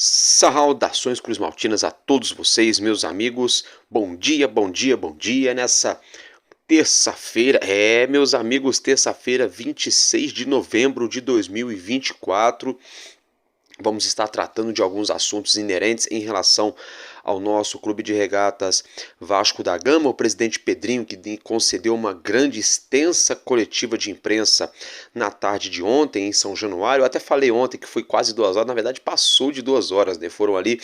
Saudações cruzmaltinas a todos vocês, meus amigos. Bom dia, bom dia, bom dia. Nessa terça-feira, meus amigos, terça-feira, 26 de novembro de 2024. Vamos estar tratando de alguns assuntos inerentes em relação ao nosso clube de regatas Vasco da Gama, o presidente Pedrinho, que concedeu uma grande, extensa coletiva de imprensa na tarde de ontem em São Januário. Eu até falei ontem que foi quase 2 horas, na verdade passou de 2 horas, né? Foram ali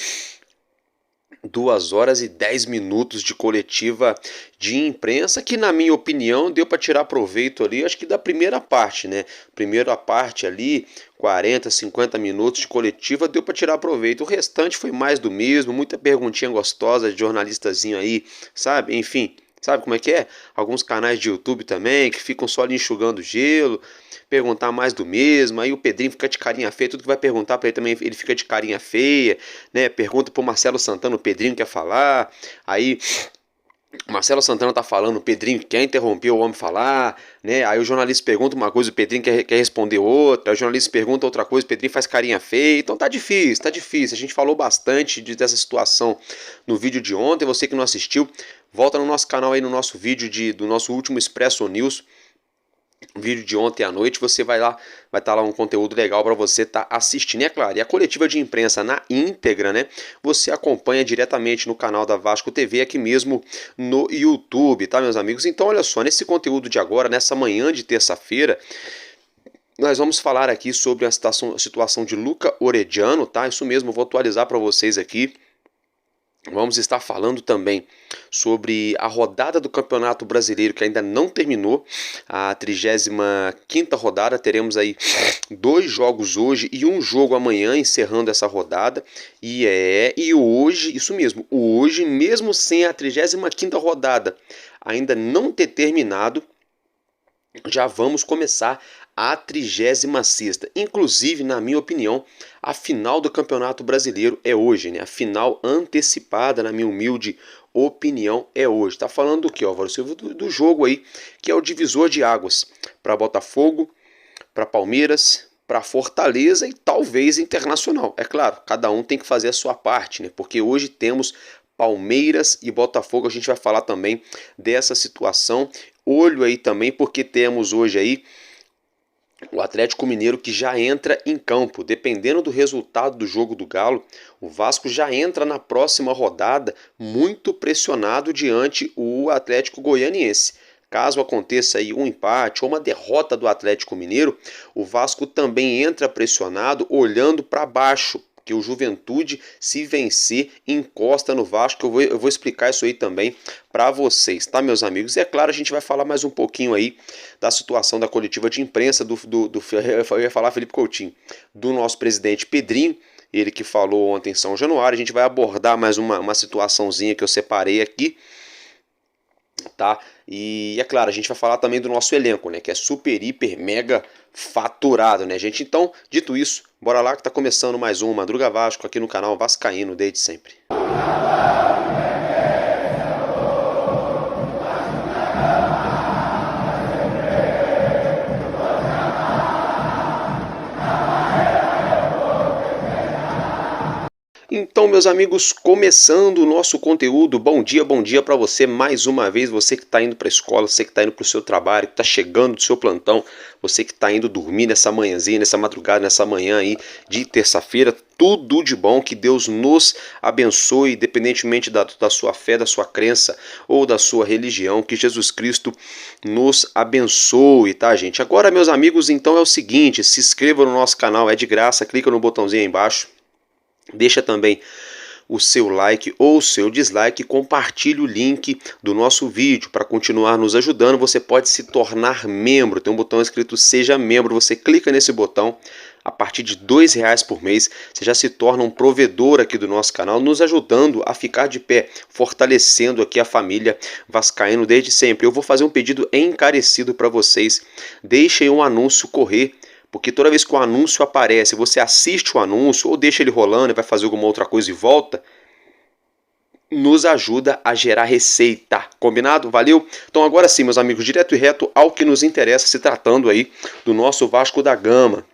2 horas e 10 minutos de coletiva de imprensa, que na minha opinião deu para tirar proveito ali, acho que da primeira parte, né? Primeira parte ali, 40, 50 minutos de coletiva, deu para tirar proveito. O restante foi mais do mesmo, muita perguntinha gostosa de jornalistazinho aí, sabe? Enfim, sabe como é que é? Alguns canais de YouTube também, que ficam só ali enxugando gelo, perguntar mais do mesmo, aí o Pedrinho fica de carinha feia, tudo que vai perguntar para ele também, ele fica de carinha feia, né? Pergunta pro Marcelo Santana, o Pedrinho quer falar, aí Marcelo Santana tá falando, o Pedrinho quer interromper o homem falar, né? Aí o jornalista pergunta uma coisa, o Pedrinho quer responder outra, aí o jornalista pergunta outra coisa, o Pedrinho faz carinha feia, então tá difícil, tá difícil. A gente falou bastante dessa situação no vídeo de ontem, você que não assistiu, volta no nosso canal aí, no nosso vídeo do nosso último Expresso News, vídeo de ontem à noite, você vai lá, vai estar lá um conteúdo legal para você estar assistindo. E é claro, e a coletiva de imprensa na íntegra, né? Você acompanha diretamente no canal da Vasco TV, aqui mesmo no YouTube, tá, meus amigos? Então, olha só, nesse conteúdo de agora, nessa manhã de terça-feira, nós vamos falar aqui sobre a situação de Luca Orediano, tá? Isso mesmo, vou atualizar para vocês aqui. Vamos estar falando também sobre a rodada do Campeonato Brasileiro que ainda não terminou, a 35ª rodada. Teremos aí 2 jogos hoje e 1 jogo amanhã encerrando essa rodada. E hoje, isso mesmo, hoje, mesmo sem a 35ª rodada ainda não ter terminado, já vamos começar a 36ª. Inclusive, na minha opinião, a final do Campeonato Brasileiro é hoje, né? A final antecipada, na minha humilde opinião, é hoje. Tá falando do que, Álvaro Silva? Do jogo aí, que é o divisor de águas para Botafogo, para Palmeiras, para Fortaleza e talvez Internacional. É claro, cada um tem que fazer a sua parte, né? Porque hoje temos Palmeiras e Botafogo. A gente vai falar também dessa situação. Olho aí também, porque temos hoje aí o Atlético Mineiro que já entra em campo. Dependendo do resultado do jogo do Galo, o Vasco já entra na próxima rodada muito pressionado diante o Atlético Goianiense. Caso aconteça aí um empate ou uma derrota do Atlético Mineiro, o Vasco também entra pressionado, olhando para baixo, que o Juventude, se vencer, encosta no Vasco. Eu vou explicar isso aí também para vocês, tá, meus amigos? E é claro, a gente vai falar mais um pouquinho aí da situação da coletiva de imprensa eu ia falar Felipe Coutinho, do nosso presidente Pedrinho, ele que falou ontem em São Januário. A gente vai abordar mais uma situaçãozinha que eu separei aqui, tá? E é claro, a gente vai falar também do nosso elenco, né, que é super, hiper, mega faturado, né, gente? Então, dito isso, bora lá que tá começando mais um Madruga Vasco aqui no canal Vascaíno desde sempre. Então, meus amigos, começando o nosso conteúdo, bom dia para você mais uma vez, você que está indo para a escola, você que está indo para o seu trabalho, que está chegando do seu plantão, você que está indo dormir nessa manhãzinha, nessa madrugada, nessa manhã aí de terça-feira, tudo de bom, que Deus nos abençoe, independentemente da sua fé, da sua crença ou da sua religião, que Jesus Cristo nos abençoe, tá, gente? Agora, meus amigos, então é o seguinte, se inscreva no nosso canal, é de graça, clica no botãozinho aí embaixo. Deixa também o seu like ou o seu dislike, compartilhe o link do nosso vídeo. Para continuar nos ajudando, você pode se tornar membro. Tem um botão escrito Seja Membro, você clica nesse botão. A partir de R$2 por mês, você já se torna um provedor aqui do nosso canal, nos ajudando a ficar de pé, fortalecendo aqui a família Vascaíno desde sempre. Eu vou fazer um pedido encarecido para vocês. Deixem um anúncio correr, porque toda vez que o anúncio aparece, você assiste o anúncio ou deixa ele rolando e vai fazer alguma outra coisa e volta, nos ajuda a gerar receita. Combinado? Valeu? Então agora sim, meus amigos, direto e reto ao que nos interessa, se tratando aí do nosso Vasco da Gama.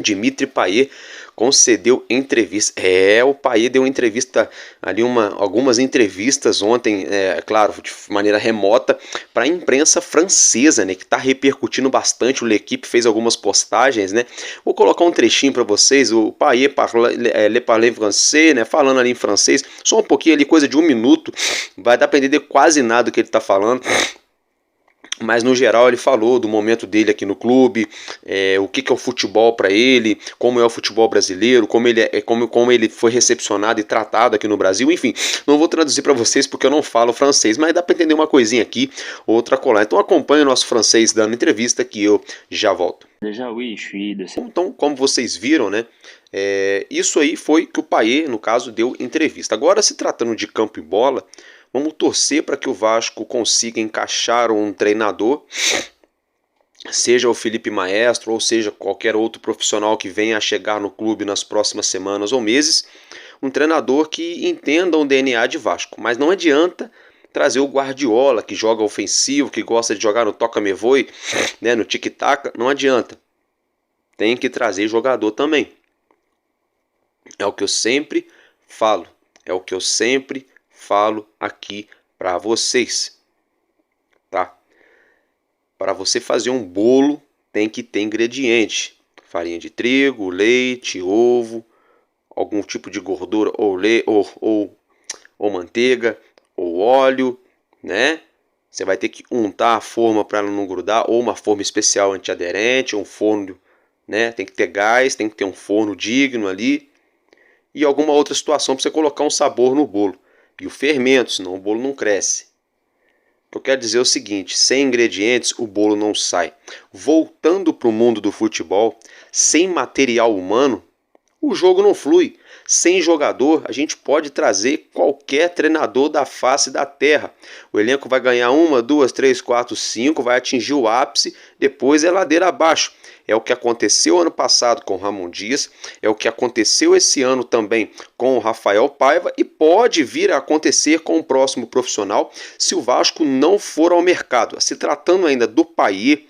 Dimitri Payet concedeu entrevista. O Payet deu entrevista ali, algumas entrevistas ontem, claro, de maneira remota, para a imprensa francesa, né, que está repercutindo bastante. O L'Équipe fez algumas postagens, né? Vou colocar um trechinho para vocês. O Payet le parle français, né, falando ali em francês, só um pouquinho ali, coisa de 1 minuto, vai dar para entender quase nada do que ele está falando. Mas no geral ele falou do momento dele aqui no clube, o que é o futebol para ele, como é o futebol brasileiro, como ele foi recepcionado e tratado aqui no Brasil, enfim. Não vou traduzir para vocês porque eu não falo francês, mas dá para entender uma coisinha aqui, outra colar. Então acompanhe o nosso francês dando entrevista que eu já volto. Então, como vocês viram, né? Isso aí foi que o Payet, no caso, deu entrevista. Agora, se tratando de campo e bola, vamos torcer para que o Vasco consiga encaixar um treinador, seja o Felipe Maestro ou seja qualquer outro profissional que venha a chegar no clube nas próximas semanas ou meses, um treinador que entenda o DNA de Vasco. Mas não adianta trazer o Guardiola, que joga ofensivo, que gosta de jogar no toca-me-voe, né, no tic-tac, não adianta. Tem que trazer jogador também. É o que eu sempre falo, aqui para vocês, tá? Para você fazer um bolo tem que ter ingrediente: farinha de trigo, leite, ovo, algum tipo de gordura ou manteiga ou óleo, né? Você vai ter que untar a forma para ela não grudar, ou uma forma especial antiaderente, um forno, né? Tem que ter gás, tem que ter um forno digno ali e alguma outra situação para você colocar um sabor no bolo. E o fermento, senão o bolo não cresce. O que eu quero dizer é o seguinte: sem ingredientes o bolo não sai. Voltando para o mundo do futebol, sem material humano, o jogo não flui. Sem jogador, a gente pode trazer qualquer treinador da face da terra. O elenco vai ganhar 1, 2, 3, 4, 5, vai atingir o ápice, depois é ladeira abaixo. É o que aconteceu ano passado com o Ramon Dias, é o que aconteceu esse ano também com o Rafael Paiva e pode vir a acontecer com o próximo profissional se o Vasco não for ao mercado. Se tratando ainda do Payet,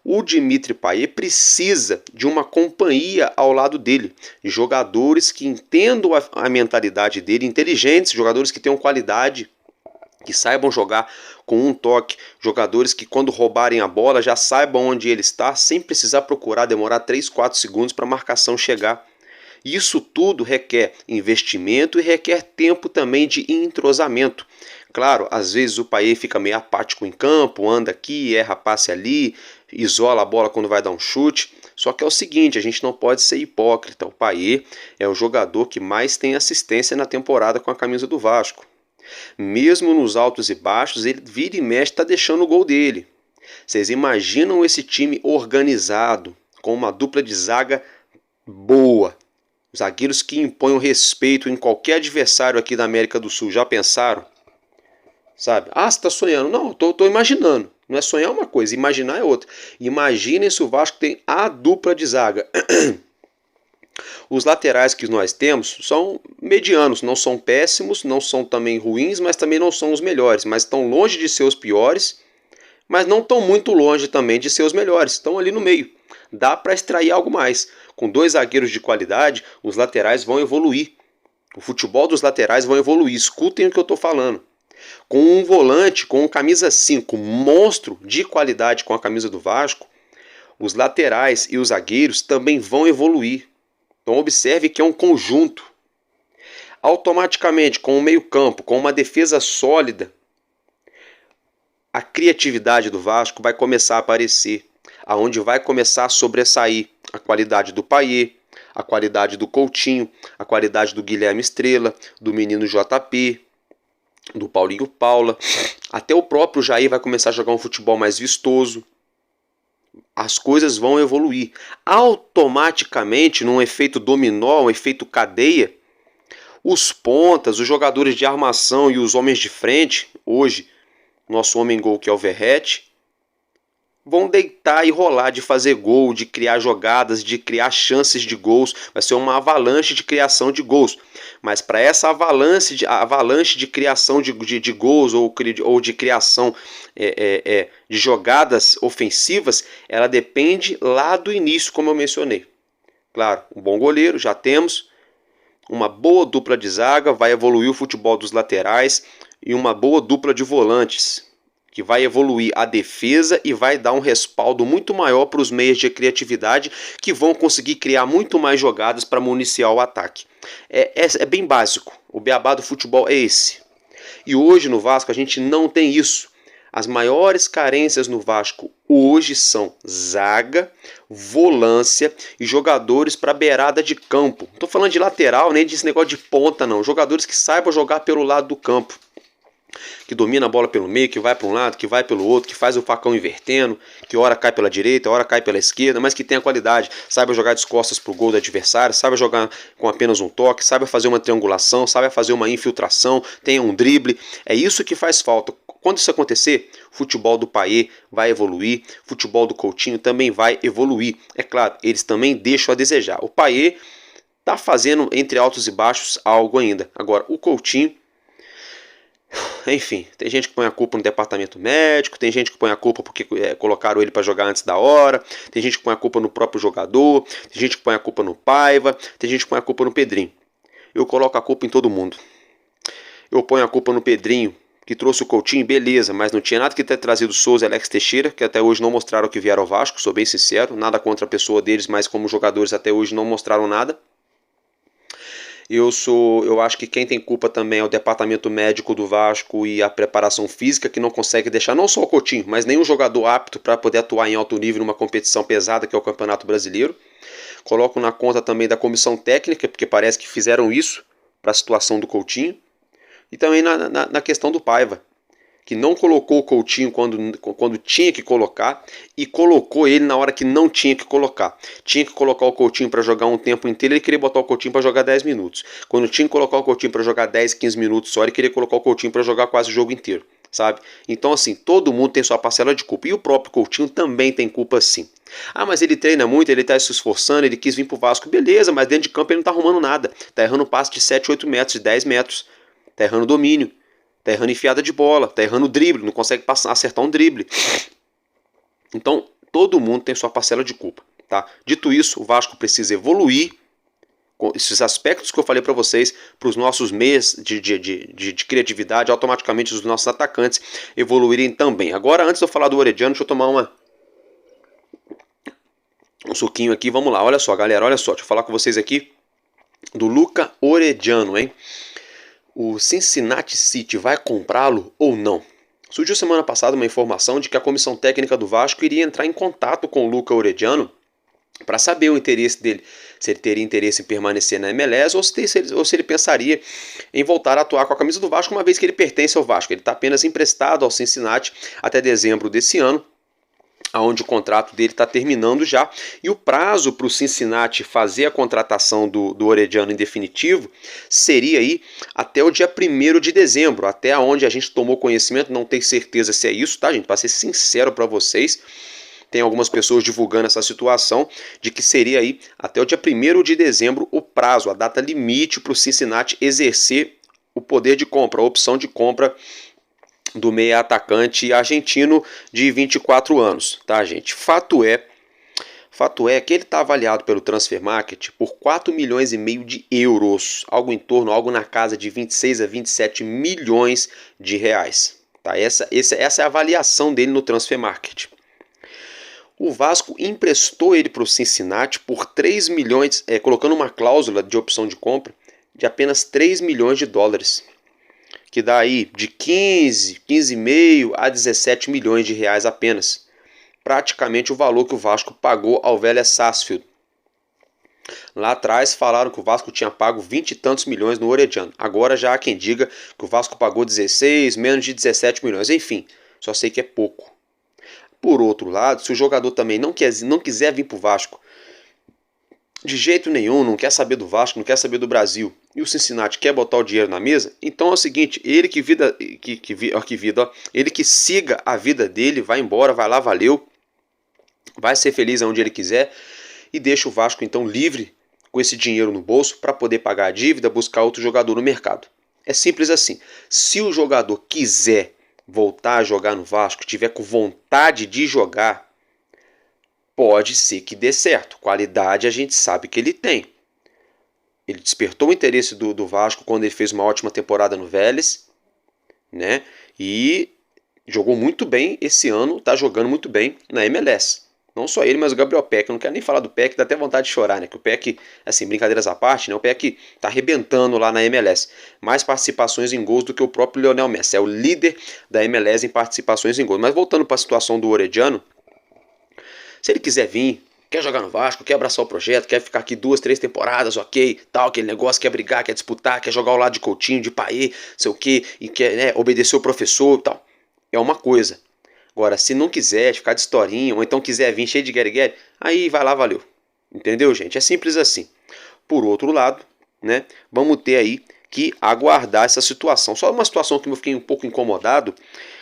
o Dimitri Payet precisa de uma companhia ao lado dele, de jogadores que entendam a mentalidade dele, inteligentes, jogadores que tenham qualidade, que saibam jogar com um toque, jogadores que quando roubarem a bola já saibam onde ele está, sem precisar procurar, demorar 3, 4 segundos para a marcação chegar. Isso tudo requer investimento e requer tempo também de entrosamento. Claro, às vezes o Payet fica meio apático em campo, anda aqui, erra passe ali, isola a bola quando vai dar um chute. Só que é o seguinte, a gente não pode ser hipócrita. O Payet é o jogador que mais tem assistência na temporada com a camisa do Vasco. Mesmo nos altos e baixos, ele vira e mexe, está deixando o gol dele. Vocês imaginam esse time organizado, com uma dupla de zaga boa, zagueiros que impõem o respeito em qualquer adversário aqui da América do Sul? Já pensaram? Sabe? Ah, você está sonhando. Não, estou imaginando. Não é sonhar uma coisa, imaginar é outra. Imaginem se o Vasco tem a dupla de zaga. Os laterais que nós temos são medianos, não são péssimos, não são também ruins, mas também não são os melhores. Mas estão longe de ser os piores, mas não estão muito longe também de ser os melhores. Estão ali no meio. Dá para extrair algo mais. Com 2 zagueiros de qualidade, os laterais vão evoluir. O futebol dos laterais vão evoluir. Escutem o que eu estou falando. Com um volante, com um camisa 5, monstro de qualidade com a camisa do Vasco, os laterais e os zagueiros também vão evoluir. Então observe que é um conjunto. Automaticamente, com o meio-campo, com uma defesa sólida, a criatividade do Vasco vai começar a aparecer, aonde vai começar a sobressair a qualidade do Payet, a qualidade do Coutinho, a qualidade do Guilherme Estrela, do menino JP, do Paulinho Paula. Até o próprio Jair vai começar a jogar um futebol mais vistoso. As coisas vão evoluir. Automaticamente, num efeito dominó, um efeito cadeia, os pontas, os jogadores de armação e os homens de frente, hoje, nosso homem-gol que é o Verratti, vão deitar e rolar de fazer gol, de criar jogadas, de criar chances de gols. Vai ser uma avalanche de criação de gols. Mas para essa avalanche de criação de gols ou de criação de jogadas ofensivas, ela depende lá do início, como eu mencionei. Claro, um bom goleiro, já temos. Uma boa dupla de zaga, vai evoluir o futebol dos laterais. E uma boa dupla de volantes, que vai evoluir a defesa e vai dar um respaldo muito maior para os meios de criatividade, que vão conseguir criar muito mais jogadas para municiar o ataque. É bem básico. O beabá do futebol é esse. E hoje no Vasco a gente não tem isso. As maiores carências no Vasco hoje são zaga, volância e jogadores para beirada de campo. Não estou falando de lateral, nem desse negócio de ponta, não. Jogadores que saibam jogar pelo lado do campo, que domina a bola pelo meio, que vai para um lado, que vai pelo outro, que faz o facão invertendo, que hora cai pela direita, hora cai pela esquerda, mas que tem a qualidade, saiba jogar de costas pro gol do adversário, saiba jogar com apenas um toque, saiba fazer uma triangulação, saiba fazer uma infiltração, tenha um drible. É isso que faz falta. Quando isso acontecer, o futebol do Payet vai evoluir, o futebol do Coutinho também vai evoluir. É claro, eles também deixam a desejar. O Payet tá fazendo entre altos e baixos algo ainda. Agora, o Coutinho, enfim, tem gente que põe a culpa no departamento médico, tem gente que põe a culpa porque colocaram ele para jogar antes da hora, tem gente que põe a culpa no próprio jogador, tem gente que põe a culpa no Paiva, tem gente que põe a culpa no Pedrinho. Eu coloco a culpa em todo mundo. Eu ponho a culpa no Pedrinho, que trouxe o Coutinho, beleza, mas não tinha nada que ter trazido o Souza e Alex Teixeira, que até hoje não mostraram que vieram ao Vasco, sou bem sincero, nada contra a pessoa deles, mas como jogadores até hoje não mostraram nada. Eu acho que quem tem culpa também é o departamento médico do Vasco e a preparação física, que não consegue deixar não só o Coutinho, mas nenhum jogador apto para poder atuar em alto nível numa competição pesada que é o Campeonato Brasileiro. Coloco na conta também da comissão técnica, porque parece que fizeram isso para a situação do Coutinho. E também na questão do Paiva, que não colocou o Coutinho quando tinha que colocar e colocou ele na hora que não tinha que colocar. Tinha que colocar o Coutinho para jogar um tempo inteiro, ele queria botar o Coutinho para jogar 10 minutos. Quando tinha que colocar o Coutinho para jogar 10, 15 minutos só, ele queria colocar o Coutinho para jogar quase o jogo inteiro, sabe? Então assim, todo mundo tem sua parcela de culpa. E o próprio Coutinho também tem culpa sim. Ah, mas ele treina muito, ele tá se esforçando, ele quis vir pro Vasco. Beleza, mas dentro de campo ele não tá arrumando nada. Tá errando passe de 7, 8 metros, de 10 metros. Tá errando domínio. Tá errando enfiada de bola, tá errando drible, não consegue acertar um drible. Então, todo mundo tem sua parcela de culpa, tá? Dito isso, o Vasco precisa evoluir com esses aspectos que eu falei para vocês, para os nossos meios de criatividade, automaticamente os nossos atacantes evoluírem também. Agora, antes de eu falar do Orediano, deixa eu tomar um suquinho aqui, vamos lá. Olha só, galera, olha só, deixa eu falar com vocês aqui do Luca Orediano, hein? O Cincinnati City vai comprá-lo ou não? Surgiu semana passada uma informação de que a comissão técnica do Vasco iria entrar em contato com o Luca Orediano para saber o interesse dele, se ele teria interesse em permanecer na MLS ou se ele pensaria em voltar a atuar com a camisa do Vasco, uma vez que ele pertence ao Vasco. Ele está apenas emprestado ao Cincinnati até dezembro desse ano, onde o contrato dele está terminando já, e o prazo para o Cincinnati fazer a contratação do Orediano em definitivo seria aí até o dia 1º de dezembro, até onde a gente tomou conhecimento, não tenho certeza se é isso, tá, gente? Para ser sincero para vocês, tem algumas pessoas divulgando essa situação de que seria aí até o dia 1º de dezembro o prazo, a data limite para o Cincinnati exercer o poder de compra, a opção de compra do meia atacante argentino de 24 anos, tá, gente? Fato é que ele está avaliado pelo Transfer Market por 4 milhões e meio de euros, algo na casa de 26 a 27 milhões de reais, tá? Essa é a avaliação dele no Transfer Market. O Vasco emprestou ele para o Cincinnati por 3 milhões, colocando uma cláusula de opção de compra de apenas 3 milhões de dólares. Que dá aí de 15,5 a 17 milhões de reais apenas. Praticamente o valor que o Vasco pagou ao Vélez Sarsfield. Lá atrás falaram que o Vasco tinha pago 20 e tantos milhões no Orediano. Agora já há quem diga que o Vasco pagou 16, menos de 17 milhões. Enfim, só sei que é pouco. Por outro lado, se o jogador também não quiser vir para o Vasco, de jeito nenhum, não quer saber do Vasco, não quer saber do Brasil, e o Cincinnati quer botar o dinheiro na mesa, então é o seguinte, ele que siga a vida dele, vai embora, vai lá, valeu, vai ser feliz aonde ele quiser e deixa o Vasco então livre com esse dinheiro no bolso para poder pagar a dívida, buscar outro jogador no mercado. É simples assim. Se o jogador quiser voltar a jogar no Vasco, tiver com vontade de jogar, pode ser que dê certo. Qualidade a gente sabe que ele tem. Ele despertou o interesse do Vasco quando ele fez uma ótima temporada no Vélez, né? E jogou muito bem esse ano, tá jogando muito bem na MLS. Não só ele, mas o Gabriel Peck. Eu não quero nem falar do Peck, dá até vontade de chorar, né? Que o Peck, assim, brincadeiras à parte, né? O Peck tá arrebentando lá na MLS. Mais participações em gols do que o próprio Lionel Messi. É o líder da MLS em participações em gols. Mas voltando para a situação do Orediano, se ele quiser vir, quer jogar no Vasco, quer abraçar o projeto, quer ficar aqui 2, 3 temporadas, ok, tal, aquele negócio, quer brigar, quer disputar, quer jogar ao lado de Coutinho, de Paê, sei o que, e quer, né, obedecer o professor e tal, é uma coisa. Agora, se não quiser ficar de historinha, ou então quiser vir cheio de guerre-guerre, aí vai lá, valeu. Entendeu, gente? É simples assim. Por outro lado, né, vamos ter aí que aguardar essa situação. Só uma situação que eu fiquei um pouco incomodado,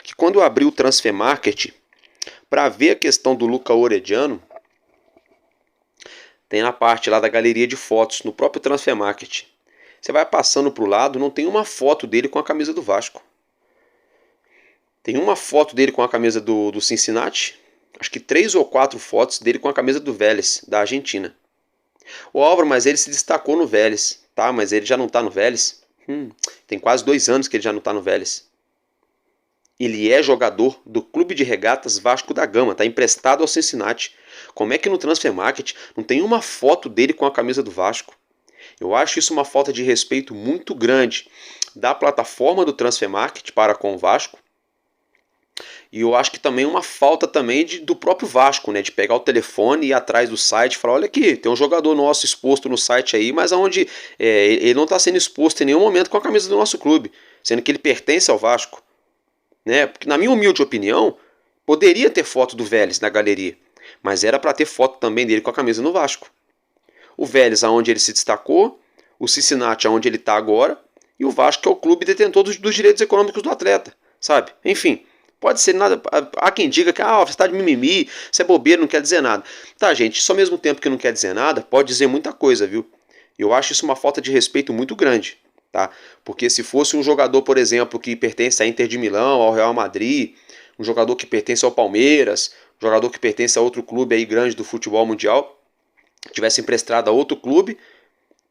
que quando eu abri o Transfer Market, para ver a questão do Luca Orediano, tem na parte lá da galeria de fotos, no próprio Transfer Market. Você vai passando para o lado, não tem uma foto dele com a camisa do Vasco. Tem uma foto dele com a camisa do Cincinnati, acho que 3 ou 4 fotos dele com a camisa do Vélez, da Argentina. O Álvaro, mas ele se destacou no Vélez, tá? Mas ele já não tá no Vélez. Tem quase 2 anos que ele já não tá no Vélez. Ele é jogador do Clube de Regatas Vasco da Gama, tá emprestado ao Cincinnati. Como é que no Transfer Market não tem uma foto dele com a camisa do Vasco? Eu acho isso uma falta de respeito muito grande da plataforma do Transfer Market para com o Vasco. E eu acho que também uma falta também do próprio Vasco, né? De pegar o telefone e ir atrás do site e falar, olha aqui, tem um jogador nosso exposto no site aí, mas onde ele não está sendo exposto em nenhum momento com a camisa do nosso clube, sendo que ele pertence ao Vasco. Né? Porque na minha humilde opinião, poderia ter foto do Vélez na galeria, mas era para ter foto também dele com a camisa no Vasco. O Vélez aonde ele se destacou, o Cincinnati aonde ele está agora, e o Vasco que é o clube detentor dos direitos econômicos do atleta, sabe? Enfim, pode ser nada. Há quem diga que você está de mimimi, você é bobeira, não quer dizer nada. Tá, gente, isso ao mesmo tempo que não quer dizer nada, pode dizer muita coisa, viu? Eu acho isso uma falta de respeito muito grande. Tá? Porque se fosse um jogador, por exemplo, que pertence à Inter de Milão, ao Real Madrid, um jogador que pertence ao Palmeiras, um jogador que pertence a outro clube aí grande do futebol mundial, tivesse emprestado a outro clube,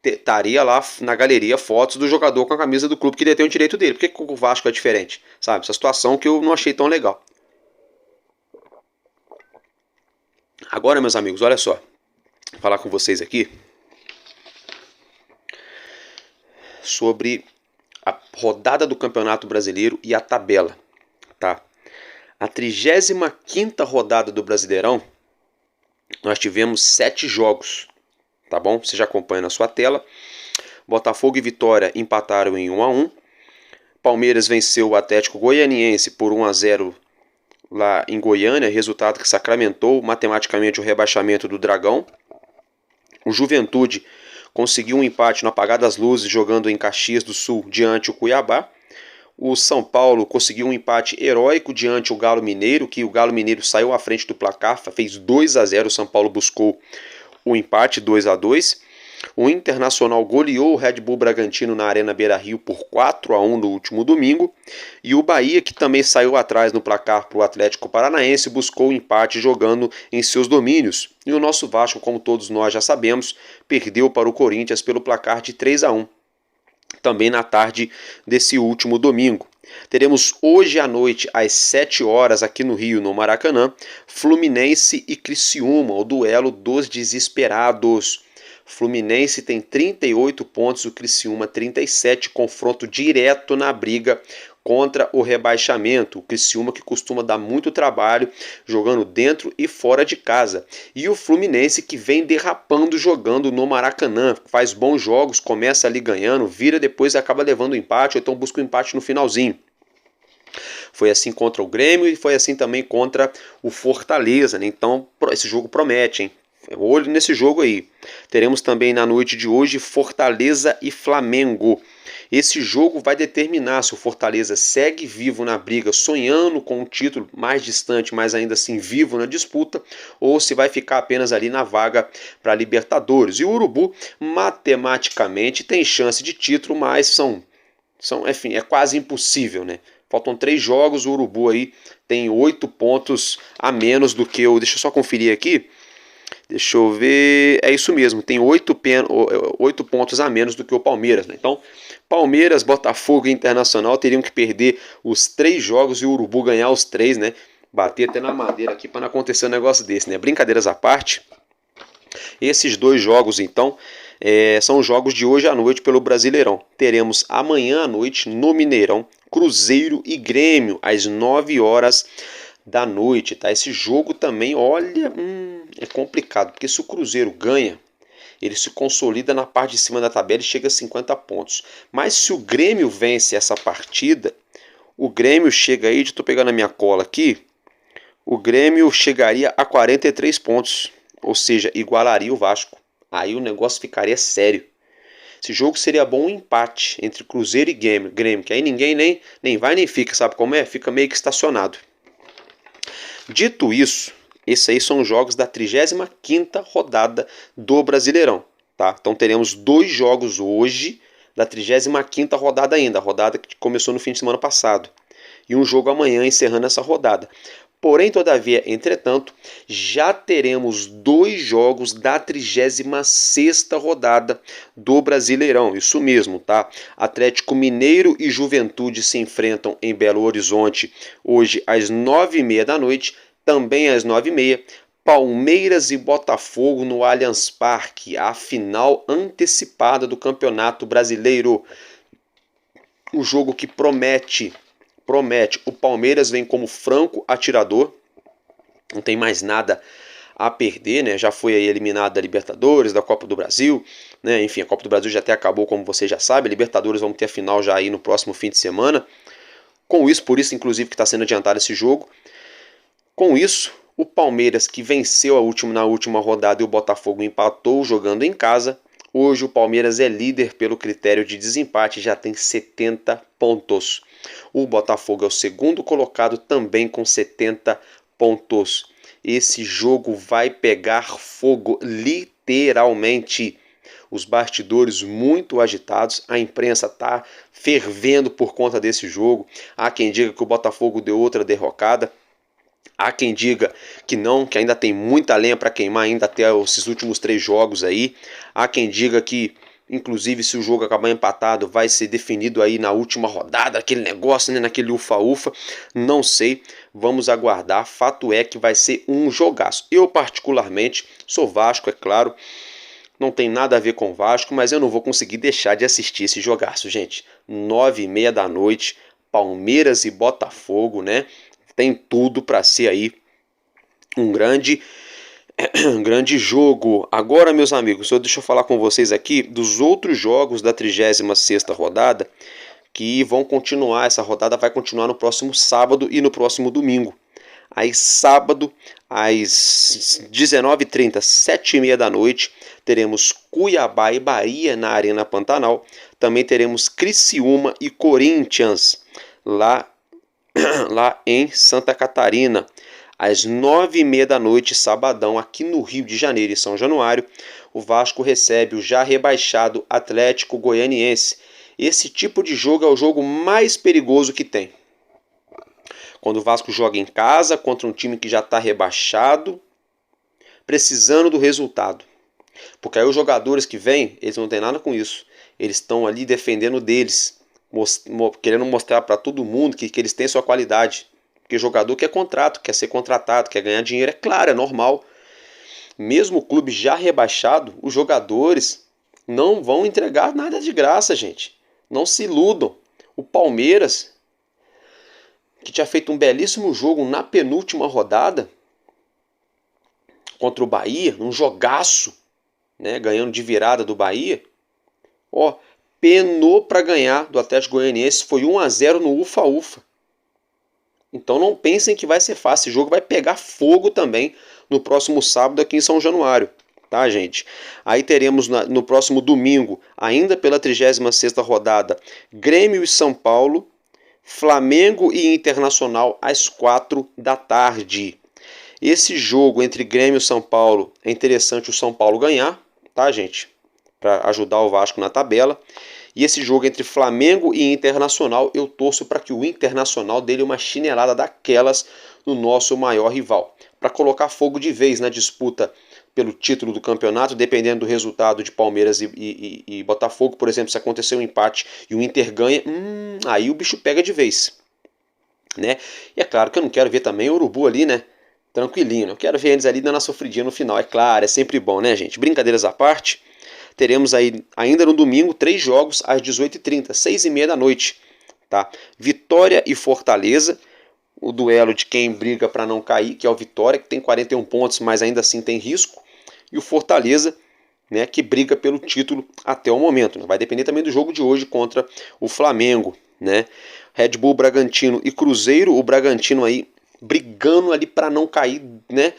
estaria lá na galeria fotos do jogador com a camisa do clube que detém o direito dele. Por que o Vasco é diferente? Sabe? Essa situação que eu não achei tão legal. Agora, meus amigos, olha só. Vou falar com vocês aqui sobre a rodada do Campeonato Brasileiro e a tabela, tá? A 35ª rodada do Brasileirão, nós tivemos 7 jogos, tá bom? Você já acompanha na sua tela. Botafogo e Vitória empataram em 1-1. Palmeiras venceu o Atlético Goianiense por 1-0 lá em Goiânia, resultado que sacramentou matematicamente o rebaixamento do Dragão. O Juventude conseguiu um empate no apagar das luzes jogando em Caxias do Sul diante o Cuiabá. O São Paulo conseguiu um empate heróico diante o Galo Mineiro, que o Galo Mineiro saiu à frente do placar, fez 2-0, o São Paulo buscou o empate 2-2. O Internacional goleou o Red Bull Bragantino na Arena Beira-Rio por 4-1 no último domingo. E o Bahia, que também saiu atrás no placar para o Atlético Paranaense, buscou o empate jogando em seus domínios. E o nosso Vasco, como todos nós já sabemos, perdeu para o Corinthians pelo placar de 3-1, também na tarde desse último domingo. Teremos hoje à noite, às 7 horas, aqui no Rio, no Maracanã, Fluminense e Criciúma, o duelo dos desesperados. Fluminense tem 38 pontos, o Criciúma 37, confronto direto na briga contra o rebaixamento. O Criciúma que costuma dar muito trabalho jogando dentro e fora de casa. E o Fluminense que vem derrapando jogando no Maracanã. Faz bons jogos, começa ali ganhando, vira depois acaba levando o empate, ou então busca o empate no finalzinho. Foi assim contra o Grêmio e foi assim também contra o Fortaleza, né? Então esse jogo promete, hein? Olho nesse jogo aí. Teremos também na noite de hoje Fortaleza e Flamengo. Esse jogo vai determinar se o Fortaleza segue vivo na briga, sonhando com um título mais distante, mas ainda assim vivo na disputa, ou se vai ficar apenas ali na vaga para Libertadores. E o Urubu, matematicamente, tem chance de título, mas enfim, é quase impossível, né? Faltam 3 jogos, o Urubu aí tem 8 pontos a menos do que o... Deixa eu só conferir aqui. Deixa eu ver. É isso mesmo, tem 8 pontos a menos do que o Palmeiras, né? Então, Palmeiras, Botafogo e Internacional teriam que perder os 3 jogos e o Urubu ganhar os 3, né? Bater até na madeira aqui para não acontecer um negócio desse, né? Brincadeiras à parte, esses 2 jogos, então, são os jogos de hoje à noite pelo Brasileirão. Teremos amanhã à noite no Mineirão Cruzeiro e Grêmio às 9 horas da noite, tá? Esse jogo também, olha, é complicado, porque se o Cruzeiro ganha, ele se consolida na parte de cima da tabela e chega a 50 pontos. Mas se o Grêmio vence essa partida, o Grêmio chega aí, estou pegando a minha cola aqui, o Grêmio chegaria a 43 pontos, ou seja, igualaria o Vasco. Aí o negócio ficaria sério. Esse jogo seria bom um empate entre Cruzeiro e Grêmio, que aí ninguém nem vai nem fica, sabe como é? Fica meio que estacionado. Dito isso, esses aí são os jogos da 35ª rodada do Brasileirão, tá? Então teremos 2 jogos hoje da 35ª rodada ainda, a rodada que começou no fim de semana passado, e um jogo amanhã encerrando essa rodada. Porém, todavia, entretanto, já teremos 2 jogos da 36ª rodada do Brasileirão. Isso mesmo, tá? Atlético Mineiro e Juventude se enfrentam em Belo Horizonte hoje às 9h30 da noite, também às 9h30. Palmeiras e Botafogo no Allianz Parque, a final antecipada do Campeonato Brasileiro. O jogo que promete. O Palmeiras vem como franco atirador, não tem mais nada a perder, né? Já foi aí eliminado da Libertadores, da Copa do Brasil, né? Enfim, a Copa do Brasil já até acabou, como você já sabe. A Libertadores vamos ter a final já aí no próximo fim de semana. Por isso, inclusive, que está sendo adiantado esse jogo. Com isso, o Palmeiras, que venceu na última rodada e o Botafogo empatou jogando em casa, hoje o Palmeiras é líder pelo critério de desempate e já tem 70 pontos. O Botafogo é o segundo colocado também com 70 pontos. Esse jogo vai pegar fogo, literalmente. Os bastidores muito agitados, a imprensa está fervendo por conta desse jogo. Há quem diga que o Botafogo deu outra derrocada. Há quem diga que não, que ainda tem muita lenha para queimar ainda até esses últimos 3 jogos aí. Há quem diga que, inclusive, se o jogo acabar empatado, vai ser definido aí na última rodada, aquele negócio, né, naquele ufa-ufa. Não sei, vamos aguardar. Fato é que vai ser um jogaço. Eu, particularmente, sou Vasco, é claro. Não tem nada a ver com o Vasco, mas eu não vou conseguir deixar de assistir esse jogaço, gente. 9h30 da noite, Palmeiras e Botafogo, né? Tem tudo para ser aí um grande jogo. Agora, meus amigos, deixa eu falar com vocês aqui dos outros jogos da 36ª rodada que vão continuar. Essa rodada vai continuar no próximo sábado e no próximo domingo. Aí, sábado, às 19h30, 7h30 da noite, teremos Cuiabá e Bahia na Arena Pantanal. Também teremos Criciúma e Corinthians lá em Santa Catarina. Às 9h30 da noite, sabadão, aqui no Rio de Janeiro, em São Januário, o Vasco recebe o já rebaixado Atlético Goianiense. Esse tipo de jogo é o jogo mais perigoso que tem. Quando o Vasco joga em casa contra um time que já está rebaixado, precisando do resultado. Porque aí os jogadores que vêm, eles não têm nada com isso. Eles estão ali defendendo deles, querendo mostrar para todo mundo que eles têm sua qualidade. Porque jogador quer contrato, quer ser contratado, quer ganhar dinheiro, é claro, é normal. Mesmo o clube já rebaixado, os jogadores não vão entregar nada de graça, gente. Não se iludam. O Palmeiras, que tinha feito um belíssimo jogo na penúltima rodada contra o Bahia, um jogaço, né, ganhando de virada do Bahia, penou para ganhar do Atlético Goianiense, foi 1-0 no ufa-ufa. Então não pensem que vai ser fácil, esse jogo vai pegar fogo também no próximo sábado aqui em São Januário, tá, gente? Aí teremos no próximo domingo, ainda pela 36ª rodada, Grêmio e São Paulo, Flamengo e Internacional às 4 da tarde. Esse jogo entre Grêmio e São Paulo, é interessante o São Paulo ganhar, tá, gente? Para ajudar o Vasco na tabela. E esse jogo entre Flamengo e Internacional, eu torço para que o Internacional dê uma chinelada daquelas no nosso maior rival, para colocar fogo de vez na disputa pelo título do campeonato, dependendo do resultado de Palmeiras e Botafogo. Por exemplo, se acontecer um empate e o Inter ganha, aí o bicho pega de vez, né? E é claro que eu não quero ver também o Urubu ali, né? Tranquilinho, eu quero ver eles ali dando a sofridinha no final, é claro, é sempre bom, né, gente? Brincadeiras à parte, teremos aí ainda no domingo 3 jogos às 18h30, 6h30 da noite, tá? Vitória e Fortaleza, o duelo de quem briga para não cair, que é o Vitória, que tem 41 pontos, mas ainda assim tem risco, e o Fortaleza, né, que briga pelo título até o momento, né? Vai depender também do jogo de hoje contra o Flamengo, né? Red Bull, Bragantino e Cruzeiro, o Bragantino aí brigando ali para não cair, né?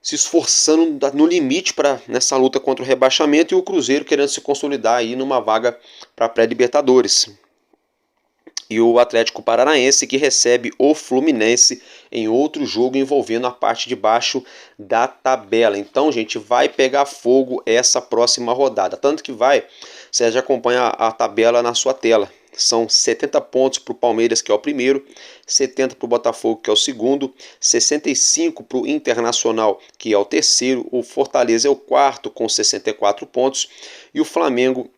Se esforçando no limite para nessa luta contra o rebaixamento, e o Cruzeiro querendo se consolidar aí numa vaga para pré-Libertadores. E o Atlético Paranaense que recebe o Fluminense em outro jogo envolvendo a parte de baixo da tabela. Então, gente, vai pegar fogo essa próxima rodada. Tanto que você já acompanha a tabela na sua tela. São 70 pontos para o Palmeiras, que é o primeiro, 70 para o Botafogo, que é o segundo, 65 para o Internacional, que é o terceiro, o Fortaleza é o quarto com 64 pontos e o Flamengo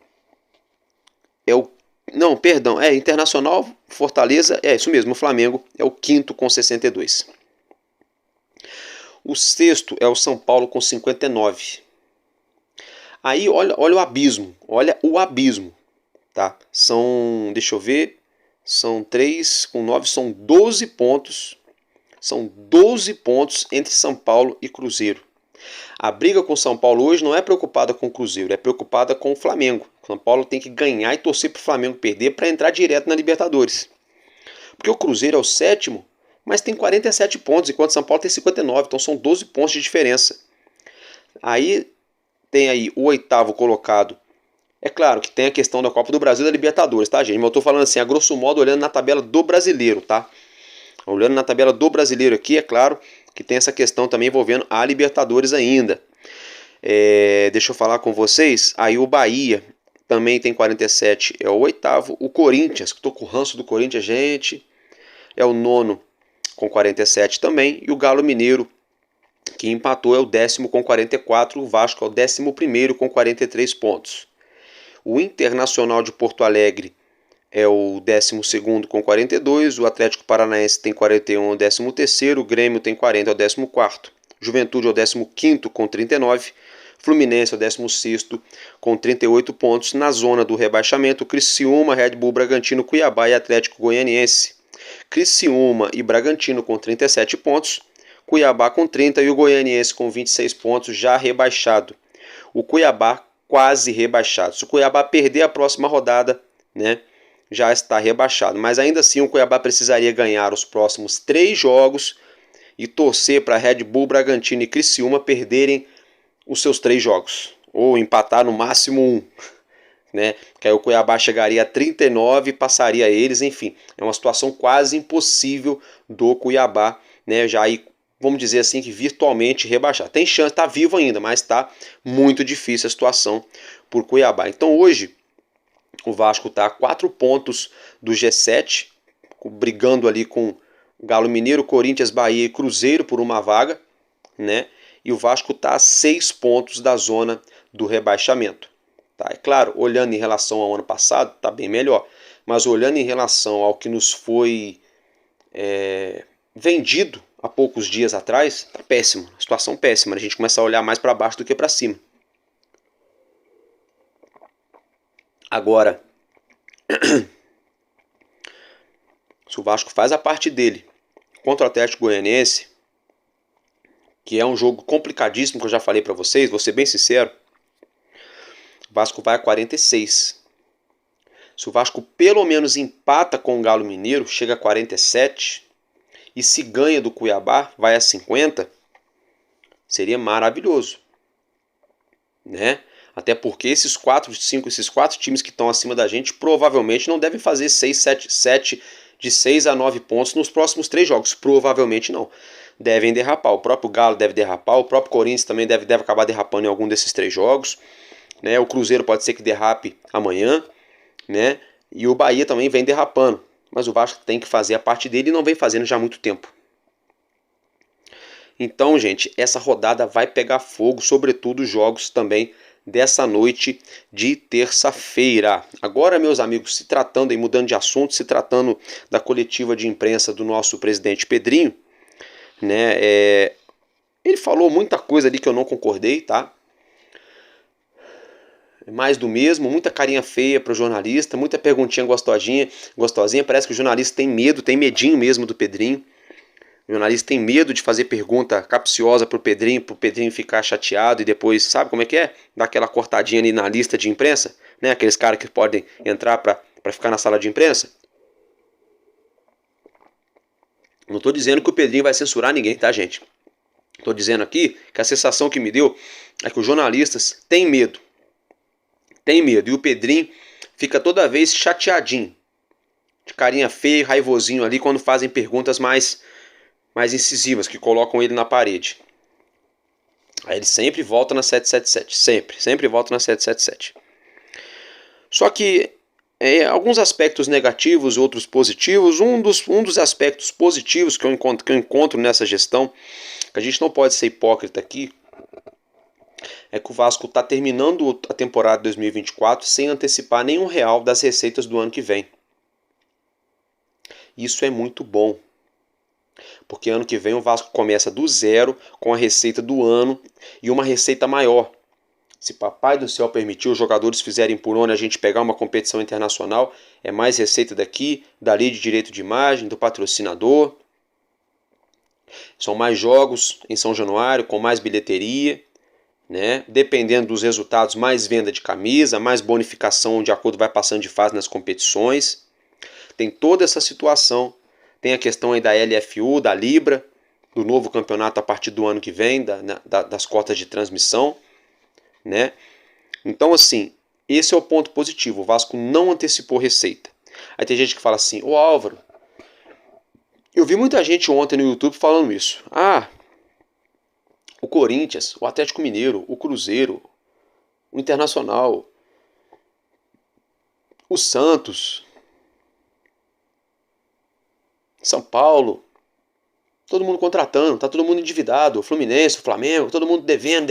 é o não, perdão, Internacional, Fortaleza, é isso mesmo, o Flamengo é o quinto com 62. O sexto é o São Paulo com 59. Aí olha o abismo, tá? Deixa eu ver, são 3 com 9, são 12 pontos. São 12 pontos entre São Paulo e Cruzeiro. A briga com o São Paulo hoje não é preocupada com o Cruzeiro, é preocupada com o Flamengo. O São Paulo tem que ganhar e torcer para o Flamengo perder para entrar direto na Libertadores. Porque o Cruzeiro é o sétimo, mas tem 47 pontos, enquanto o São Paulo tem 59, então são 12 pontos de diferença. Aí tem aí o oitavo colocado. É claro que tem a questão da Copa do Brasil e da Libertadores, tá, gente? Mas eu tô falando assim, a grosso modo, olhando na tabela do brasileiro, tá? Olhando na tabela do brasileiro aqui, é claro que tem essa questão também envolvendo a Libertadores ainda. Deixa eu falar com vocês. Aí o Bahia também tem 47, é o oitavo. O Corinthians, que estou com o ranço do Corinthians, gente, é o nono com 47 também. E o Galo Mineiro, que empatou, é o décimo com 44. O Vasco é o 11º com 43 pontos. O Internacional de Porto Alegre é o 12º com 42, o Atlético Paranaense tem 41, é o 13º, o Grêmio tem 40, é o 14º, Juventude é o 15º com 39, Fluminense é o 16º com 38 pontos. Na zona do rebaixamento, Criciúma, Red Bull, Bragantino, Cuiabá e Atlético Goianiense. Criciúma e Bragantino com 37 pontos, Cuiabá com 30 e o Goianiense com 26 pontos, já rebaixado. O Cuiabá quase rebaixado. Se o Cuiabá perder a próxima rodada, né, já está rebaixado. Mas ainda assim o Cuiabá precisaria ganhar os próximos 3 jogos e torcer para Red Bull, Bragantino e Criciúma perderem os seus 3 jogos. Ou empatar no máximo 1. Né? Que aí o Cuiabá chegaria a 39 e passaria eles. Enfim, é uma situação quase impossível do Cuiabá, né? Já aí, vamos dizer assim, que virtualmente rebaixar. Tem chance, está vivo ainda, mas está muito difícil a situação por Cuiabá. Então hoje o Vasco está a 4 pontos do G7, brigando ali com Galo Mineiro, Corinthians, Bahia e Cruzeiro por uma vaga, né? E o Vasco está a 6 pontos da zona do rebaixamento. Tá? É claro, olhando em relação ao ano passado, está bem melhor. Mas olhando em relação ao que nos foi vendido há poucos dias atrás, está péssimo. Situação péssima. A gente começa a olhar mais para baixo do que para cima. Agora, se o Vasco faz a parte dele contra o Atlético Goianiense, que é um jogo complicadíssimo, que eu já falei para vocês, vou ser bem sincero, o Vasco vai a 46. Se o Vasco pelo menos empata com o Galo Mineiro, chega a 47. e se ganha do Cuiabá, vai a 50, seria maravilhoso, né? Até porque esses 4 times que estão acima da gente provavelmente não devem fazer 7 de 6 a 9 pontos nos próximos 3 jogos. Provavelmente não. Devem derrapar. O próprio Galo deve derrapar. O próprio Corinthians também deve acabar derrapando em algum desses 3 jogos. Né? O Cruzeiro pode ser que derrape amanhã. Né? E o Bahia também vem derrapando. Mas o Vasco tem que fazer a parte dele e não vem fazendo já há muito tempo. Então, gente, essa rodada vai pegar fogo, sobretudo os jogos também dessa noite de terça-feira. Agora, meus amigos, se tratando e mudando de assunto, se tratando da coletiva de imprensa do nosso presidente Pedrinho, né? Ele falou muita coisa ali que eu não concordei, tá? Mais do mesmo, muita carinha feia para o jornalista, muita perguntinha gostosinha. Parece que o jornalista tem medo, tem medinho mesmo do Pedrinho. O jornalista tem medo de fazer pergunta capciosa pro Pedrinho ficar chateado e depois, sabe como é que é? Dar aquela cortadinha ali na lista de imprensa, né? Aqueles caras que podem entrar para ficar na sala de imprensa. Não estou dizendo que o Pedrinho vai censurar ninguém, tá, gente? Estou dizendo aqui que a sensação que me deu é que os jornalistas têm medo. Tem medo. E o Pedrinho fica toda vez chateadinho, de carinha feia, raivosinho ali, quando fazem perguntas mais incisivas, que colocam ele na parede. Aí ele sempre volta na 777. Sempre volta na 777. Só que alguns aspectos negativos, outros positivos. Um dos aspectos positivos que eu encontro nessa gestão, que a gente não pode ser hipócrita aqui, é que o Vasco está terminando a temporada 2024 sem antecipar nenhum real das receitas do ano que vem. Isso é muito bom. Porque ano que vem o Vasco começa do zero com a receita do ano e uma receita maior. Se papai do céu permitir, os jogadores fizerem por onde a gente pegar uma competição internacional, é mais receita daqui, dali de direito de imagem, do patrocinador. São mais jogos em São Januário, com mais bilheteria, né? Dependendo dos resultados, mais venda de camisa, mais bonificação de acordo vai passando de fase nas competições. Tem toda essa situação. Tem a questão aí da LFU, da Libra, do novo campeonato a partir do ano que vem, das cotas de transmissão, né? Então, assim, esse é o ponto positivo. O Vasco não antecipou receita. Aí tem gente que fala assim, ô Álvaro, eu vi muita gente ontem no YouTube falando isso. O Corinthians, o Atlético Mineiro, o Cruzeiro, o Internacional, o Santos, São Paulo, todo mundo contratando, tá todo mundo endividado, o Fluminense, o Flamengo, todo mundo devendo,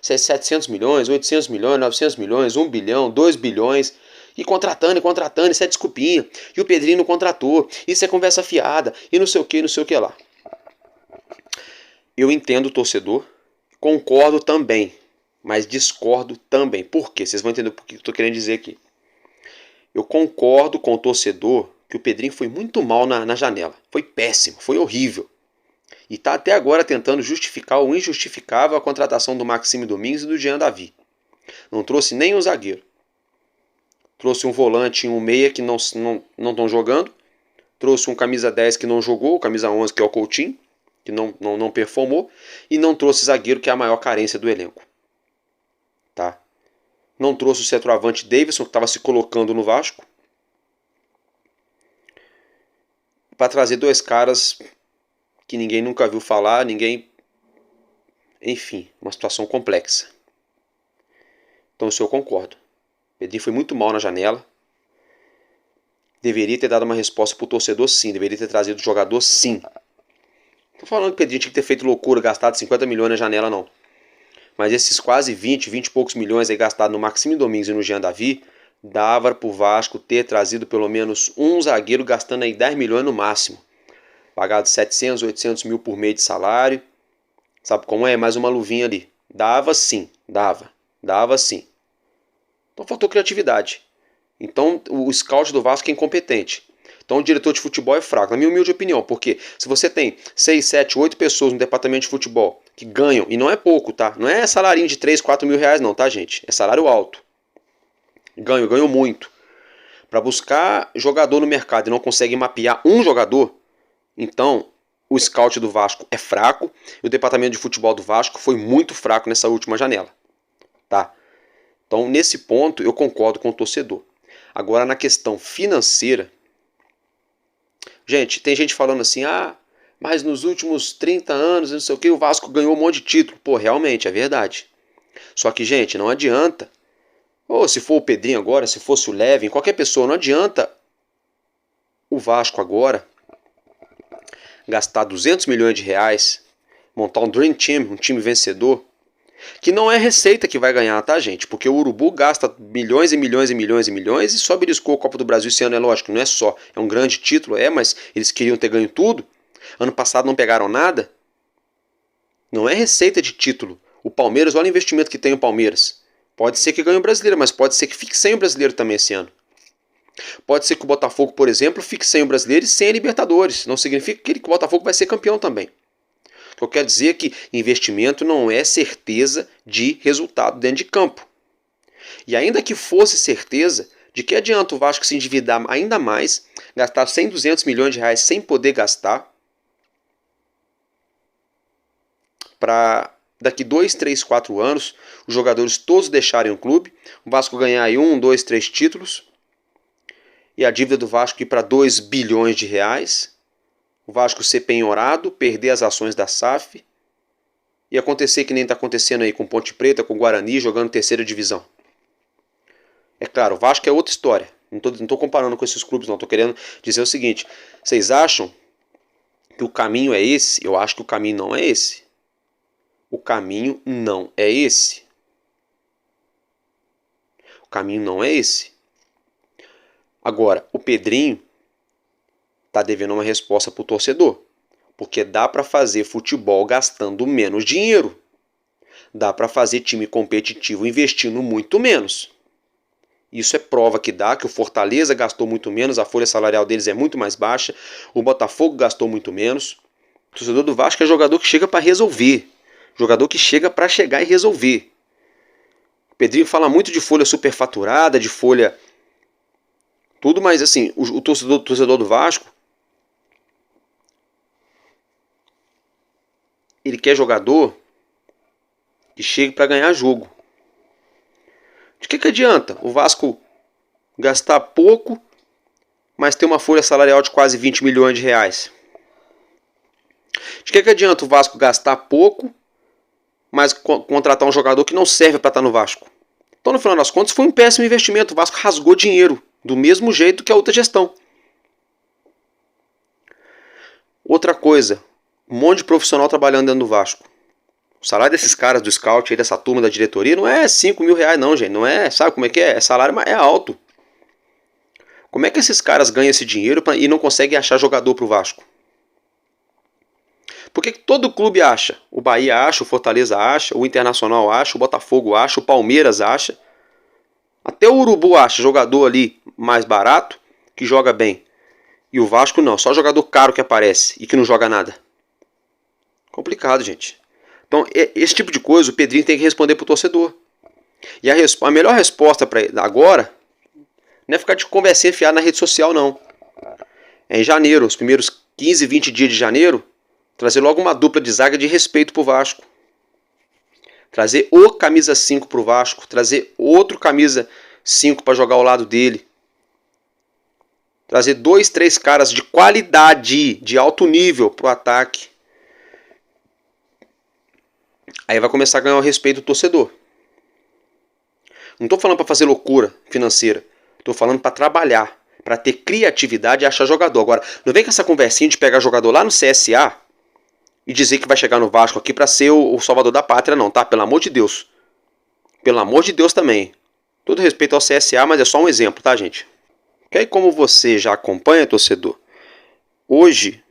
700 milhões, 800 milhões, 900 milhões, 1 bilhão, 2 bilhões, e contratando, isso é desculpinha, e o Pedrinho não contratou, isso é conversa fiada, e não sei o que lá. Eu entendo o torcedor, concordo também, mas discordo também. Por quê? Vocês vão entender o que eu estou querendo dizer aqui. Eu concordo com o torcedor que o Pedrinho foi muito mal na janela. Foi péssimo, foi horrível. E está até agora tentando justificar o injustificável a contratação do Maxime Domingues e do Jean Davi. Não trouxe nem um zagueiro. Trouxe um volante e um meia que não estão jogando. Trouxe um camisa 10 que não jogou, o camisa 11 que é o Coutinho, que não performou. E não trouxe zagueiro, que é a maior carência do elenco. Tá? Não trouxe o centroavante Davidson, que estava se colocando no Vasco. Para trazer 2 caras que ninguém nunca viu falar, enfim, uma situação complexa. Então isso eu concordo. Pedrinho foi muito mal na janela. Deveria ter dado uma resposta pro torcedor, sim. Deveria ter trazido o jogador, sim. Não tô falando que o Pedrinho tinha que ter feito loucura, gastado 50 milhões na janela, não. Mas esses quase 20 e poucos milhões aí gastados no Maxime Domingues e no Jean Davi, dava pro Vasco ter trazido pelo menos um zagueiro gastando aí 10 milhões no máximo. Pagado 700, 800 mil por mês de salário. Sabe como é? Mais uma luvinha ali. Dava sim, dava sim. Então faltou criatividade. Então o scout do Vasco é incompetente. Então o diretor de futebol é fraco, na minha humilde opinião. Porque se você tem 6, 7, 8 pessoas no departamento de futebol que ganham, e não é pouco, tá? Não é salarinho de 3, 4 mil reais não, tá, gente? É salário alto. Ganham muito. Para buscar jogador no mercado e não consegue mapear um jogador, Então, o scout do Vasco é fraco e o departamento de futebol do Vasco foi muito fraco nessa última janela. Tá? Então, nesse ponto, eu concordo com o torcedor. Agora, na questão financeira, gente, tem gente falando assim, mas nos últimos 30 anos, não sei o que, o Vasco ganhou um monte de título. Pô, realmente, é verdade. Só que, gente, não adianta. Ou se for o Pedrinho agora, se fosse o Levin, qualquer pessoa, não adianta o Vasco agora gastar 200 milhões de reais, montar um Dream Team, um time vencedor, que não é receita que vai ganhar, tá, gente? Porque o Urubu gasta milhões e milhões e milhões e milhões e só beliscou a Copa do Brasil esse ano, é lógico, não é só. É um grande título, mas eles queriam ter ganho tudo. Ano passado não pegaram nada. Não é receita de título. O Palmeiras, olha o investimento que tem o Palmeiras. Pode ser que ganhe o brasileiro, mas pode ser que fique sem o brasileiro também esse ano. Pode ser que o Botafogo, por exemplo, fique sem o brasileiro e sem a Libertadores. Não significa que o Botafogo vai ser campeão também. O que eu quero dizer é que investimento não é certeza de resultado dentro de campo. E ainda que fosse certeza, de que adianta o Vasco se endividar ainda mais, gastar 100, 200 milhões de reais sem poder gastar, para daqui 2, 3, 4 anos, os jogadores todos deixarem o clube, o Vasco ganhar aí 1, 2, 3 títulos, e a dívida do Vasco ir para 2 bilhões de reais, o Vasco ser penhorado, perder as ações da SAF, e acontecer que nem está acontecendo aí com Ponte Preta, com Guarani, jogando terceira divisão. É claro, o Vasco é outra história. Não estou comparando com esses clubes, não. Estou querendo dizer o seguinte. Vocês acham que o caminho é esse? Eu acho que o caminho não é esse. O caminho não é esse. O caminho não é esse. Agora, o Pedrinho está devendo uma resposta para o torcedor. Porque dá para fazer futebol gastando menos dinheiro. Dá para fazer time competitivo investindo muito menos. Isso é prova que dá, que o Fortaleza gastou muito menos, a folha salarial deles é muito mais baixa, o Botafogo gastou muito menos. O torcedor do Vasco é jogador que chega para resolver, jogador que chega para chegar e resolver. O Pedrinho fala muito de folha superfaturada, de folha tudo, mas assim, o torcedor do Vasco, ele quer jogador que chegue para ganhar jogo. De que adianta o Vasco gastar pouco, mas ter uma folha salarial de quase 20 milhões de reais? De que adianta o Vasco gastar pouco, mas contratar um jogador que não serve para estar no Vasco? Então, no final das contas, foi um péssimo investimento. O Vasco rasgou dinheiro, do mesmo jeito que a outra gestão. Outra coisa, um monte de profissional trabalhando dentro do Vasco. O salário desses caras do scout aí, dessa turma da diretoria, não é 5 mil reais não, gente. Não é, sabe como é que é? É salário, mas é alto. Como é que esses caras ganham esse dinheiro e não conseguem achar jogador pro Vasco? Por que todo clube acha? O Bahia acha, o Fortaleza acha, o Internacional acha, o Botafogo acha, o Palmeiras acha. Até o Urubu acha jogador ali mais barato, que joga bem. E o Vasco não, só jogador caro que aparece e que não joga nada. Complicado, gente. Então, esse tipo de coisa o Pedrinho tem que responder pro torcedor. E a melhor resposta para ele agora não é ficar de conversinha fiada na rede social, não. É em janeiro, os primeiros 15, 20 dias de janeiro, trazer logo uma dupla de zaga de respeito pro Vasco. Trazer o camisa 5 pro Vasco, trazer outro camisa 5 para jogar ao lado dele. Trazer 2, 3 caras de qualidade, de alto nível pro ataque. Aí vai começar a ganhar o respeito do torcedor. Não estou falando para fazer loucura financeira. Estou falando para trabalhar, para ter criatividade e achar jogador. Agora, não vem com essa conversinha de pegar jogador lá no CSA e dizer que vai chegar no Vasco aqui para ser o salvador da pátria, não, tá? Pelo amor de Deus. Pelo amor de Deus também. Todo respeito ao CSA, mas é só um exemplo, tá, gente? E aí, como você já acompanha, torcedor, hoje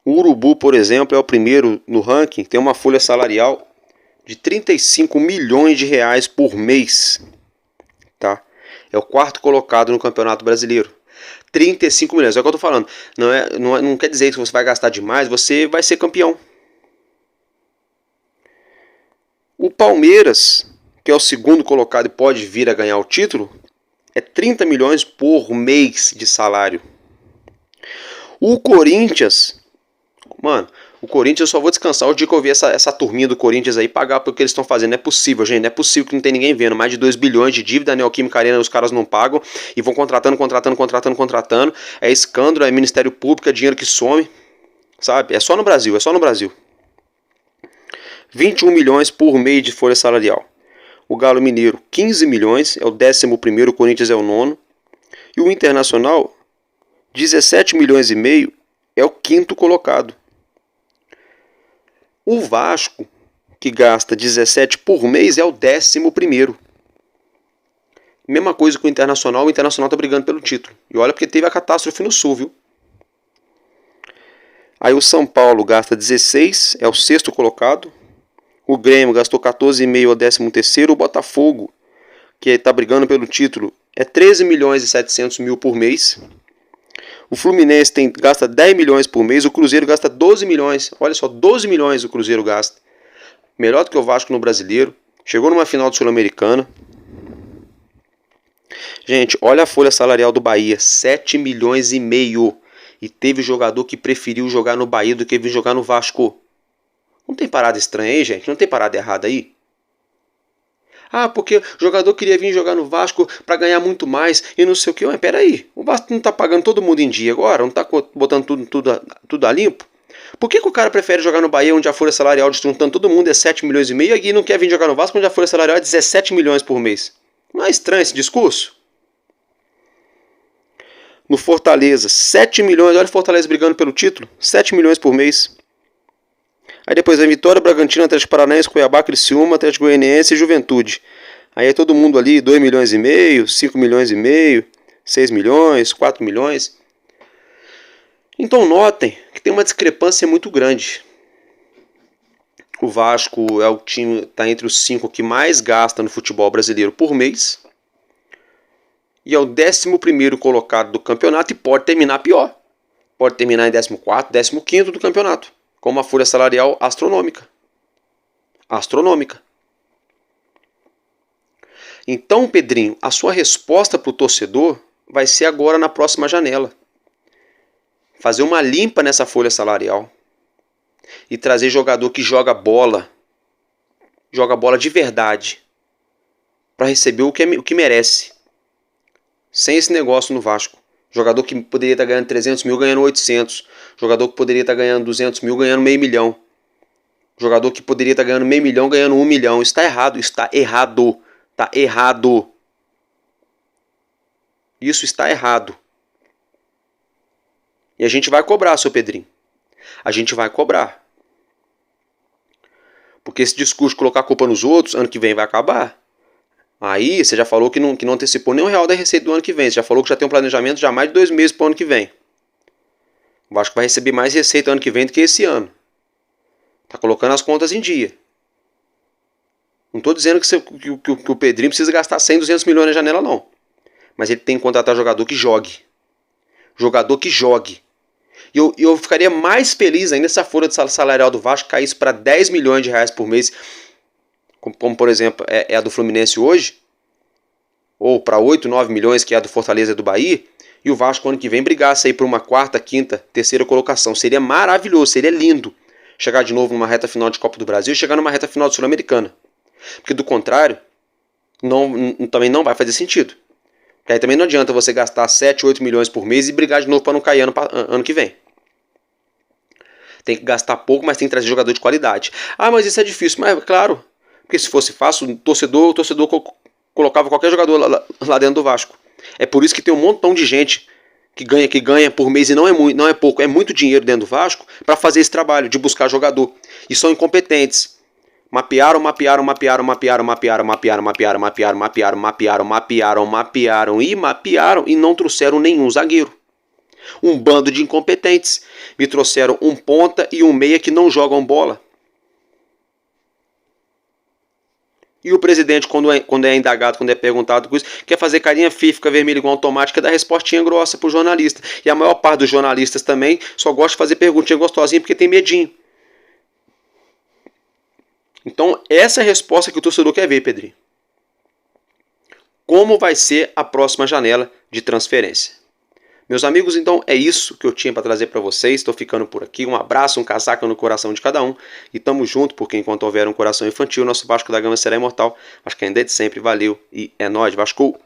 o Urubu, por exemplo, é o primeiro no ranking, tem uma folha salarial de 35 milhões de reais por mês, tá? É o quarto colocado no Campeonato Brasileiro. 35 milhões, é o que eu tô falando. Não quer dizer que você vai gastar demais, você vai ser campeão. O Palmeiras, que é o segundo colocado e pode vir a ganhar o título, é 30 milhões por mês de salário. O Corinthians Mano, o Corinthians eu só vou descansar o dia que eu ver essa turminha do Corinthians aí pagar pelo que eles estão fazendo. Não é possível, gente. Não é possível que não tem ninguém vendo. Mais de 2 bilhões de dívida, Neoquímica Arena, os caras não pagam. E vão contratando. É escândalo, é Ministério Público, é dinheiro que some. Sabe? É só no Brasil, 21 milhões por mês de folha salarial. O Galo Mineiro, 15 milhões, é o 11º, o Corinthians é o 9º. E o Internacional, 17 milhões e meio, é o 5º colocado. O Vasco, que gasta 17 por mês, é o 11º. Mesma coisa que o Internacional tá brigando pelo título. E olha porque teve a catástrofe no Sul, viu? Aí o São Paulo gasta 16, é o 6º colocado. O Grêmio gastou 14,5, é o 13º. O Botafogo, que está brigando pelo título, é 13 milhões e 700 mil por mês. O Fluminense gasta 10 milhões por mês. O Cruzeiro gasta 12 milhões. Olha só, 12 milhões o Cruzeiro gasta. Melhor do que o Vasco no Brasileiro. Chegou numa final do Sul-Americana. Gente, olha a folha salarial do Bahia, 7 milhões e meio. E teve jogador que preferiu jogar no Bahia do que vir jogar no Vasco. Não tem parada estranha aí, gente? Não tem parada errada aí? Ah, porque o jogador queria vir jogar no Vasco para ganhar muito mais e não sei o que. Mas peraí, o Vasco não tá pagando todo mundo em dia agora? Não tá botando tudo a limpo? Por que o cara prefere jogar no Bahia, onde a folha salarial desjuntando todo mundo é 7 milhões e meio, e não quer vir jogar no Vasco, onde a folha salarial é 17 milhões por mês? Não é estranho esse discurso? No Fortaleza, 7 milhões, olha o Fortaleza brigando pelo título, 7 milhões por mês. Aí depois vem Vitória, Bragantino, Atlético Paranaense, Cuiabá, Criciúma, Atlético Goianiense e Juventude. Aí é todo mundo ali, 2 milhões e meio, 5 milhões e meio, 6 milhões, 4 milhões. Então notem que tem uma discrepância muito grande. O Vasco é o time, está entre os 5 que mais gasta no futebol brasileiro por mês. E é o 11º colocado do campeonato e pode terminar pior. Pode terminar em 14º, 15º do campeonato. Com uma folha salarial astronômica. Então, Pedrinho, a sua resposta para o torcedor vai ser agora na próxima janela. Fazer uma limpa nessa folha salarial. E trazer jogador que joga bola de verdade. Para receber o que merece. Sem esse negócio no Vasco. Jogador que poderia estar ganhando 300 mil ganhando 800. Jogador que poderia estar ganhando 200 mil ganhando meio milhão. Jogador que poderia estar ganhando meio milhão ganhando 1 milhão. Está errado. Isso está errado. E a gente vai cobrar, seu Pedrinho. A gente vai cobrar. Porque esse discurso de colocar a culpa nos outros, ano que vem vai acabar. Aí você já falou que não antecipou nem R$1 da receita do ano que vem. Você já falou que já tem um planejamento de já mais de 2 meses para o ano que vem. O Vasco vai receber mais receita ano que vem do que esse ano. Tá colocando as contas em dia. Não estou dizendo que o Pedrinho precisa gastar 100, 200 milhões na janela, não. Mas ele tem que contratar jogador que jogue. E eu ficaria mais feliz ainda se a folha salarial do Vasco caísse para 10 milhões de reais por mês. Como por exemplo, é a do Fluminense hoje. Ou para 8, 9 milhões, que é a do Fortaleza e do Bahia. E o Vasco ano que vem brigasse aí por uma 4ª, 5ª, 3ª colocação. Seria maravilhoso, seria lindo. Chegar de novo numa reta final de Copa do Brasil e chegar numa reta final de Sul-Americana. Porque do contrário, também não vai fazer sentido. Porque aí também não adianta você gastar 7, 8 milhões por mês e brigar de novo para não cair ano que vem. Tem que gastar pouco, mas tem que trazer jogador de qualidade. Ah, mas isso é difícil. Mas claro, porque se fosse fácil, o torcedor colocava qualquer jogador lá dentro do Vasco. É por isso que tem um montão de gente que ganha por mês, e não é pouco, é muito dinheiro dentro do Vasco, para fazer esse trabalho de buscar jogador. E são incompetentes. Mapearam e não trouxeram nenhum zagueiro. Um bando de incompetentes. Me trouxeram um ponta e um meia que não jogam bola. E o presidente, quando é indagado, quando é perguntado com isso, quer fazer carinha feia, fica vermelho igual automática, dá respostinha grossa pro jornalista. E a maior parte dos jornalistas também só gosta de fazer perguntinha gostosinha porque tem medinho. Então, essa é a resposta que o torcedor quer ver, Pedrinho. Como vai ser a próxima janela de transferência? Meus amigos, então é isso que eu tinha para trazer para vocês. Estou ficando por aqui. Um abraço, um casaca no coração de cada um. E tamo junto, porque enquanto houver um coração infantil, nosso Vasco da Gama será imortal. Vascaíno desde sempre, valeu e é nóis, Vasco!